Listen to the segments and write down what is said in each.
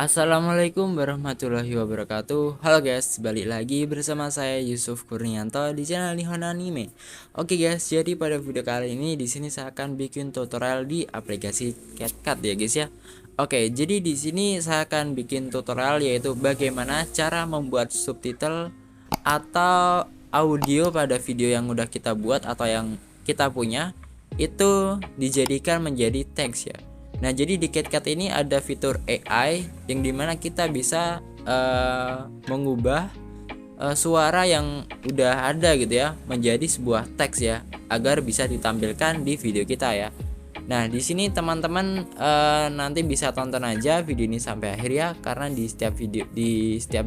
Assalamualaikum warahmatullahi wabarakatuh. Halo guys, balik lagi bersama saya Yusuf Kurnianto di channel Nihon Anime. Oke guys, jadi pada video kali ini di sini saya akan bikin tutorial di aplikasi CapCut ya guys ya. Oke, jadi di sini saya akan bikin tutorial yaitu bagaimana cara membuat subtitle atau audio pada video yang udah kita buat atau yang kita punya itu dijadikan menjadi teks ya. Nah, jadi di CapCut ini ada fitur AI yang dimana kita bisa mengubah suara yang udah ada gitu ya menjadi sebuah teks ya agar bisa ditampilkan di video kita ya. Nah, di sini teman-teman nanti bisa tonton aja video ini sampai akhir ya, karena di setiap video di setiap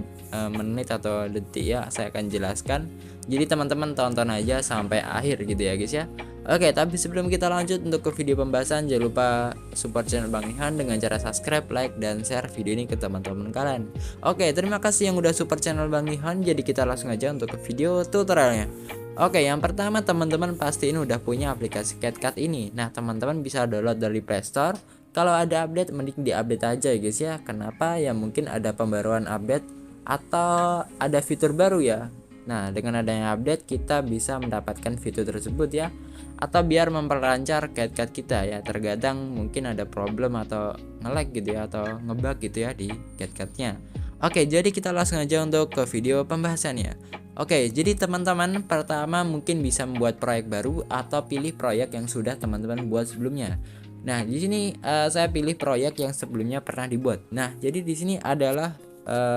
menit atau detik ya saya akan jelaskan. Jadi teman-teman tonton aja sampai akhir gitu ya guys ya. Oke, tapi sebelum kita lanjut untuk ke video pembahasan, jangan lupa support channel Bang Nihan dengan cara subscribe, like, dan share video ini ke teman-teman kalian. Oke, terima kasih yang udah support channel Bang Nihan. Jadi kita langsung aja untuk ke video tutorialnya. Oke, yang pertama teman-teman pastiin udah punya aplikasi CapCut ini. Nah, teman-teman bisa download dari Play Store. Kalau ada update mending diupdate aja ya guys ya. Kenapa? Ya mungkin ada pembaruan update atau ada fitur baru ya. Nah, dengan adanya update kita bisa mendapatkan fitur tersebut ya. Atau biar memperlancar CapCut kita ya. Terkadang mungkin ada problem atau nge-lag gitu ya atau ngebug gitu ya di CapCut-nya. Oke, jadi kita langsung aja untuk ke video pembahasannya. Oke, jadi teman-teman pertama mungkin bisa membuat proyek baru atau pilih proyek yang sudah teman-teman buat sebelumnya. Nah, di sini saya pilih proyek yang sebelumnya pernah dibuat. Nah, jadi di sini adalah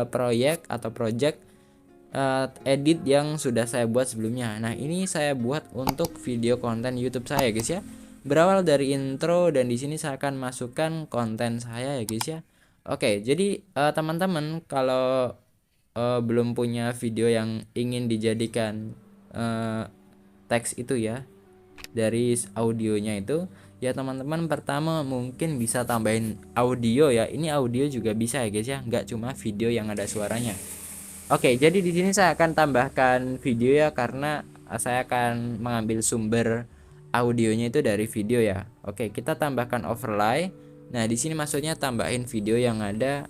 proyek atau project edit yang sudah saya buat sebelumnya. Nah, ini saya buat untuk video konten YouTube saya, guys ya. Berawal dari intro dan di sini saya akan masukkan konten saya ya, guys ya. Oke, jadi teman-teman kalau belum punya video yang ingin dijadikan teks itu ya dari audionya itu ya, teman-teman pertama mungkin bisa tambahin audio ya. Ini audio juga bisa ya guys ya, nggak cuma video yang ada suaranya. Oke, jadi di sini saya akan tambahkan video ya, karena saya akan mengambil sumber audionya itu dari video ya. Oke, kita tambahkan overlay. Nah, di sini maksudnya tambahin video yang ada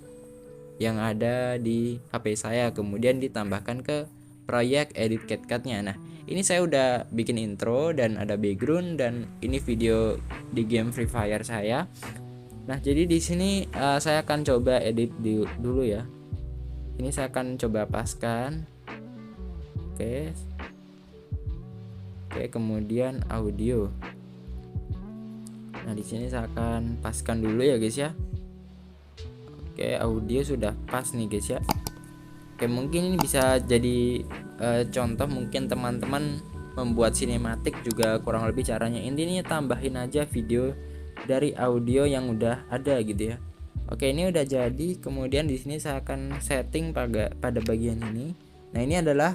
di HP saya, kemudian ditambahkan ke proyek edit CapCut-nya. Nah, ini saya udah bikin intro dan ada background dan ini video di game Free Fire saya. Nah, jadi di sini saya akan coba edit dulu ya. Ini saya akan coba paskan. Oke. Oke, kemudian audio. Nah, di sini saya akan paskan dulu ya, guys ya. Oke, audio sudah pas nih guys ya. Oke, mungkin ini bisa jadi contoh mungkin teman-teman membuat sinematik juga kurang lebih caranya. Intinya tambahin aja video dari audio yang udah ada gitu ya. Oke, ini udah jadi. Kemudian di sini saya akan setting pada bagian ini. Nah, ini adalah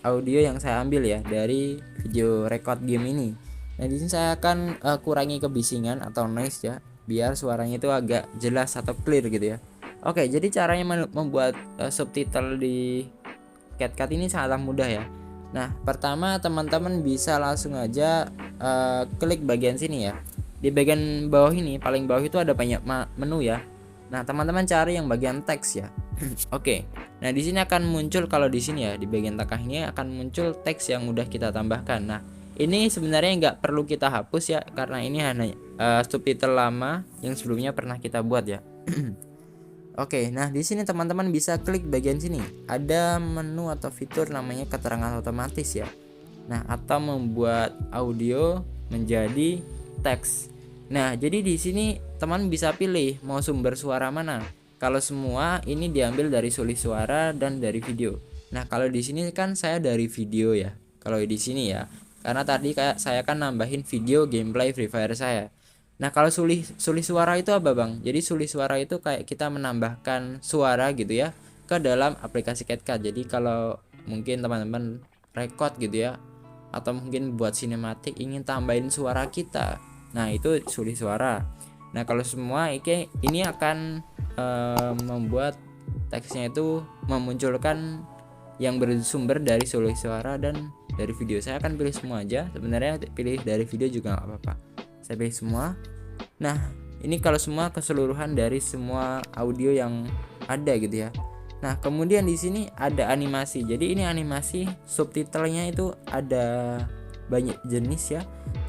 audio yang saya ambil ya dari video record game ini. Nah, di sini saya akan kurangi kebisingan atau noise ya, biar suaranya itu agak jelas atau clear gitu ya. Oke, jadi caranya membuat subtitle di CapCut ini sangatlah mudah ya. Nah, pertama teman-teman bisa langsung aja klik bagian sini ya. Di bagian bawah ini, paling bawah itu ada banyak menu ya. Nah, teman-teman cari yang bagian teks ya. Oke. Nah, di sini akan muncul, kalau di sini ya di bagian tengah ini akan muncul teks yang udah kita tambahkan. Nah, ini sebenarnya nggak perlu kita hapus ya, karena ini hanya subtitle lama yang sebelumnya pernah kita buat ya. Oke, nah di sini teman-teman bisa klik bagian sini. Ada menu atau fitur namanya keterangan otomatis ya. Nah, atau membuat audio menjadi teks. Nah, jadi di sini teman bisa pilih mau sumber suara mana. Kalau semua ini diambil dari suli suara dan dari video. Nah, kalau di sini kan saya dari video ya. Kalau di sini ya, karena tadi kayak saya kan nambahin video gameplay Free Fire saya. Nah, kalau suli suara itu apa bang? Jadi suli suara itu kayak kita menambahkan suara gitu ya ke dalam aplikasi CapCut. Jadi kalau mungkin teman-teman record gitu ya, atau mungkin buat sinematik ingin tambahin suara kita, nah itu suli suara. Nah, kalau semua ini akan membuat teksnya itu memunculkan yang bersumber dari suli suara dan dari video. Saya akan pilih semua aja, sebenarnya pilih dari video juga nggak apa-apa, saya pilih semua. Nah, Ini kalau semua keseluruhan dari semua audio yang ada gitu ya. Nah, kemudian di sini ada animasi. Jadi ini animasi subtitlenya itu ada banyak jenis ya.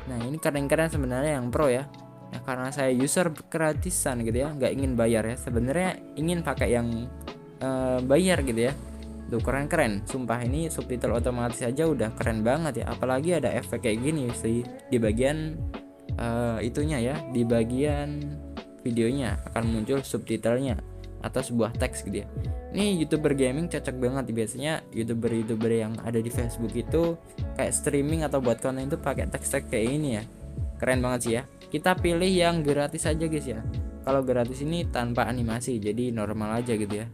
Nah, ini keren-keren sebenarnya yang pro ya. Nah, karena saya user gratisan gitu ya, nggak ingin bayar ya. Sebenarnya ingin pakai yang bayar gitu ya. Tuh keren-keren. Sumpah ini subtitle otomatis aja udah keren banget ya. Apalagi ada efek kayak gini sih di bagian itunya ya, di bagian videonya akan muncul subtitlenya atau sebuah teks gitu ya. Ini YouTuber gaming cocok banget. Biasanya YouTuber yang ada di Facebook itu kayak streaming atau buat konten itu pakai teks-teks kayak ini ya. Keren banget sih ya. Kita pilih yang gratis aja guys ya. Kalau gratis ini tanpa animasi, jadi normal aja gitu ya.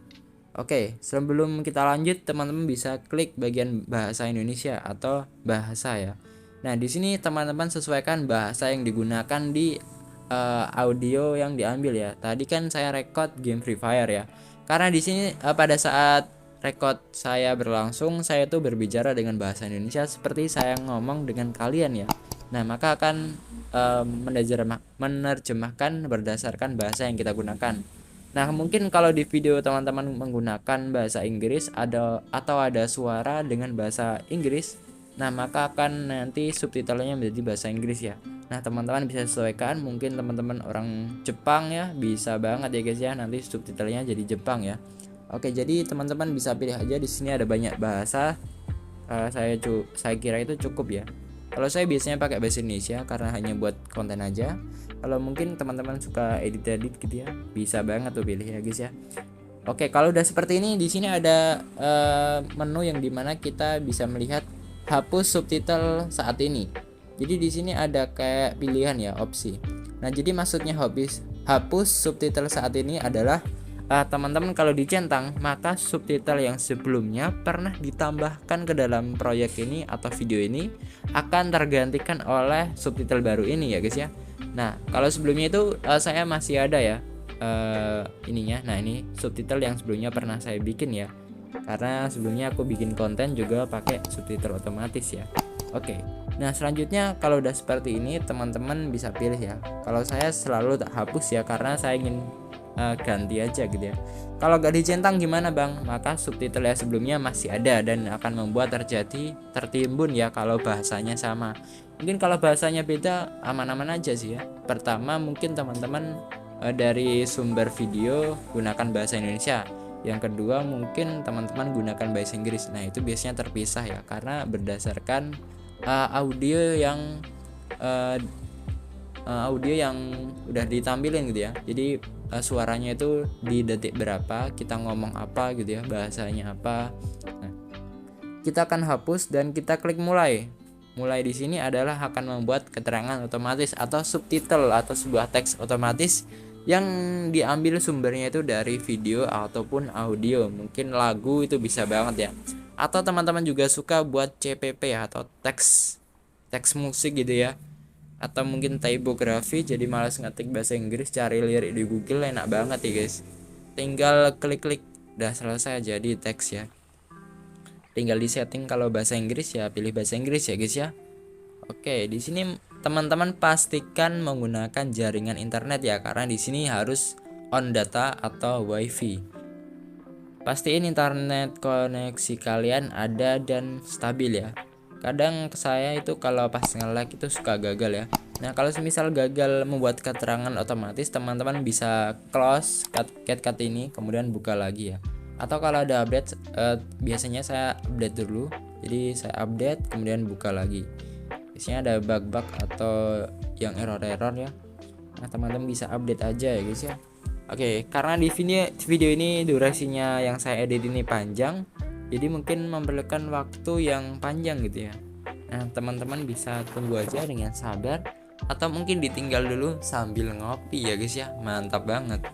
Oke, sebelum kita lanjut, teman-teman bisa klik bagian bahasa Indonesia atau bahasa ya. Nah, di sini teman-teman sesuaikan bahasa yang digunakan di audio yang diambil ya. Tadi kan saya record game Free Fire ya. Karena di sini pada saat record saya berlangsung, saya tuh berbicara dengan bahasa Indonesia seperti saya ngomong dengan kalian ya. Nah, maka akan menerjemahkan berdasarkan bahasa yang kita gunakan. Nah, mungkin kalau di video teman-teman menggunakan bahasa Inggris atau ada suara dengan bahasa Inggris, nah maka akan nanti subtitlenya menjadi bahasa Inggris ya. Nah, teman-teman bisa sesuaikan. Mungkin teman-teman orang Jepang ya, bisa banget ya guys ya, nanti subtitlenya jadi Jepang ya. Oke, jadi teman-teman bisa pilih aja. Di sini ada banyak bahasa. Saya kira itu cukup ya. Kalau saya biasanya pakai bahasa Indonesia karena hanya buat konten aja. Kalau mungkin teman-teman suka edit-edit gitu ya, bisa banget tuh pilih ya guys ya. Oke, kalau udah seperti ini, di sini ada menu yang dimana kita bisa melihat hapus subtitle saat ini. Jadi di sini ada kayak pilihan ya, opsi. Nah, jadi maksudnya hapus subtitle saat ini adalah teman-teman kalau dicentang, maka subtitle yang sebelumnya pernah ditambahkan ke dalam proyek ini atau video ini akan tergantikan oleh subtitle baru ini ya guys ya. Nah, kalau sebelumnya itu saya masih ada ya ininya. Nah, ini subtitle yang sebelumnya pernah saya bikin ya. Karena sebelumnya aku bikin konten juga pakai subtitle otomatis ya. Oke. Nah, selanjutnya kalau udah seperti ini teman-teman bisa pilih ya. Kalau saya selalu tak hapus ya karena saya ingin ganti aja gitu ya. Kalau gak dicentang gimana bang? Maka subtitle yang sebelumnya masih ada dan akan membuat tertimbun ya kalau bahasanya sama. Mungkin kalau bahasanya beda aman-aman aja sih ya. Pertama mungkin teman-teman dari sumber video gunakan bahasa Indonesia. Yang kedua mungkin teman-teman gunakan bahasa Inggris. Nah, itu biasanya terpisah ya karena berdasarkan audio yang udah ditampilin gitu ya. Jadi suaranya itu di detik berapa, kita ngomong apa gitu ya, bahasanya apa. Nah, kita akan hapus dan kita klik mulai. Mulai di sini adalah akan membuat keterangan otomatis atau subtitle atau sebuah teks otomatis yang diambil sumbernya itu dari video ataupun audio. Mungkin lagu itu bisa banget ya. Atau teman-teman juga suka buat CPP ya, atau teks musik gitu ya. Atau mungkin typography jadi malas ngetik bahasa Inggris, cari lirik di Google, enak banget ya guys. Tinggal klik-klik udah selesai jadi teks ya. Tinggal di setting kalau bahasa Inggris ya pilih bahasa Inggris ya guys ya. Oke, di sini teman-teman pastikan menggunakan jaringan internet ya karena di sini harus on data atau WiFi. Pastiin internet koneksi kalian ada dan stabil ya. Kadang saya itu kalau pas nge-lag itu suka gagal ya. Nah, kalau semisal gagal membuat keterangan otomatis, teman-teman bisa close CapCut ini kemudian buka lagi ya. Atau kalau ada update biasanya saya update dulu. Jadi saya update kemudian buka lagi. Biasanya ada bug-bug atau yang error-error ya. Nah, teman-teman bisa update aja ya guys ya. Oke, karena di video ini durasinya yang saya edit ini panjang, jadi mungkin memerlukan waktu yang panjang gitu ya. Nah, teman-teman bisa tunggu aja dengan sabar atau mungkin ditinggal dulu sambil ngopi ya guys ya. Mantap banget.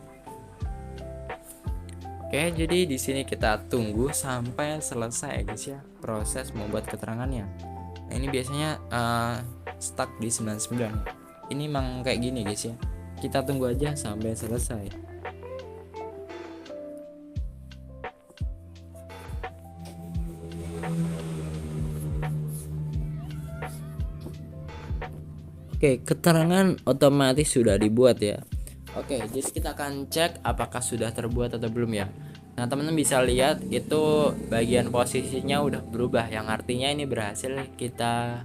Oke, jadi di sini kita tunggu sampai selesai ya guys ya proses membuat keterangannya. Nah, ini biasanya stuck di 99. Ini memang kayak gini guys ya. Kita tunggu aja sampai selesai. Oke, keterangan otomatis sudah dibuat ya. Oke, jadi kita akan cek apakah sudah terbuat atau belum ya. Nah, teman-teman bisa lihat itu bagian posisinya udah berubah, yang artinya ini berhasil kita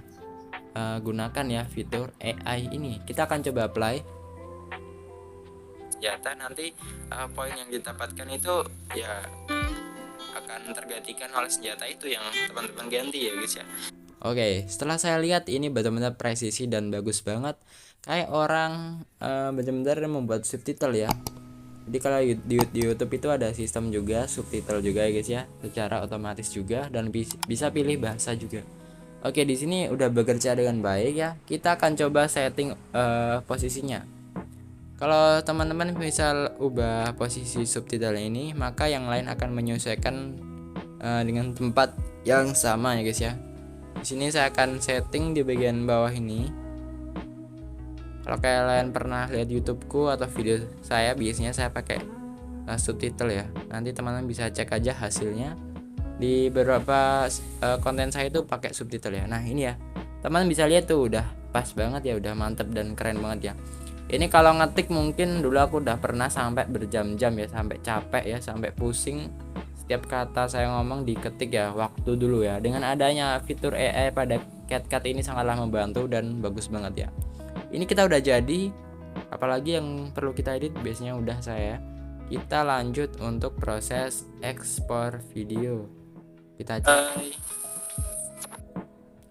gunakan ya fitur AI ini. Kita akan coba apply. Senjata nanti poin yang didapatkan itu ya akan tergantikan oleh senjata itu yang teman-teman ganti ya guys ya. Oke, setelah saya lihat ini benar-benar presisi dan bagus banget. Kayak orang benar-benar membuat subtitle ya. Jadi kalau di YouTube itu ada sistem juga subtitle juga ya guys ya, secara otomatis juga dan bisa pilih bahasa juga. Oke, di sini udah bekerja dengan baik ya. Kita akan coba setting posisinya. Kalau teman-teman misal ubah posisi subtitle ini, maka yang lain akan menyesuaikan dengan tempat yang sama ya guys ya. Di sini saya akan setting di bagian bawah ini. Kalau kalian pernah lihat YouTubeku atau video saya, biasanya saya pakai subtitle ya. Nanti teman-teman bisa cek aja hasilnya. Di beberapa konten saya itu pakai subtitle ya. Nah, ini ya. Teman bisa lihat tuh udah pas banget ya, udah mantep dan keren banget ya. Ini kalau ngetik mungkin dulu aku udah pernah sampai berjam-jam ya, sampai capek ya, sampai pusing. Setiap kata saya ngomong diketik ya, waktu dulu ya. Dengan adanya fitur AI pada CapCut ini sangatlah membantu dan bagus banget ya. Ini kita udah jadi, apalagi yang perlu kita edit biasanya udah saya. Kita lanjut untuk proses ekspor video. Kita cek.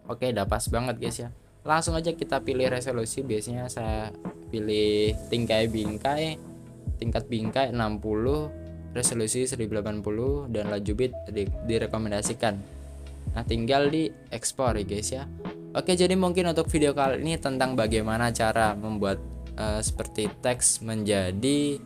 Oke, udah pas banget guys ya. Langsung aja kita pilih resolusi, biasanya saya pilih tingkat bingkai 60, resolusi 1080 dan laju bit direkomendasikan. Nah, tinggal di ekspor ya guys ya. Oke, jadi mungkin untuk video kali ini tentang bagaimana cara membuat seperti teks menjadi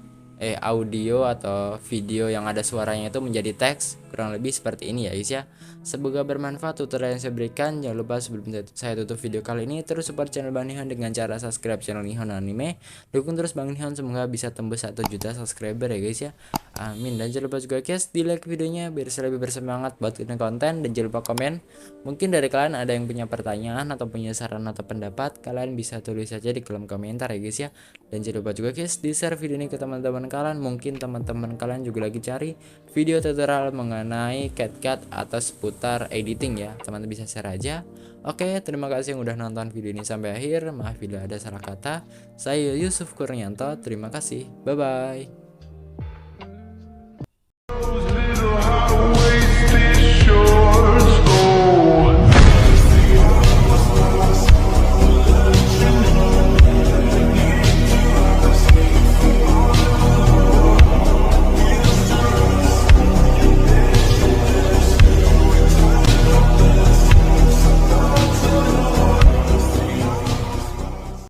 audio atau video yang ada suaranya itu menjadi teks, kurang lebih seperti ini ya guys ya. Semoga bermanfaat tutorial yang saya berikan. Jangan lupa sebelum saya tutup video kali ini, terus support channel Bang Nihon dengan cara subscribe channel Nihon Anime. Dukung terus Bang Nihon, semoga bisa tembus 1 juta subscriber ya guys ya. Amin. Dan jangan lupa juga guys di like videonya biar saya lebih bersemangat buat bikin konten. Dan jangan lupa komen. Mungkin dari kalian ada yang punya pertanyaan atau punya saran atau pendapat, kalian bisa tulis saja di kolom komentar ya guys ya. Dan jangan lupa juga guys di share video ini ke teman-teman kalian. Mungkin teman-teman kalian juga lagi cari video tutorial mengenai CapCut atau seputar editing ya, teman-teman bisa share aja. Oke, terima kasih yang udah nonton video ini sampai akhir. Maaf bila ada salah kata. Saya Yusuf Kurnianto, terima kasih, bye bye.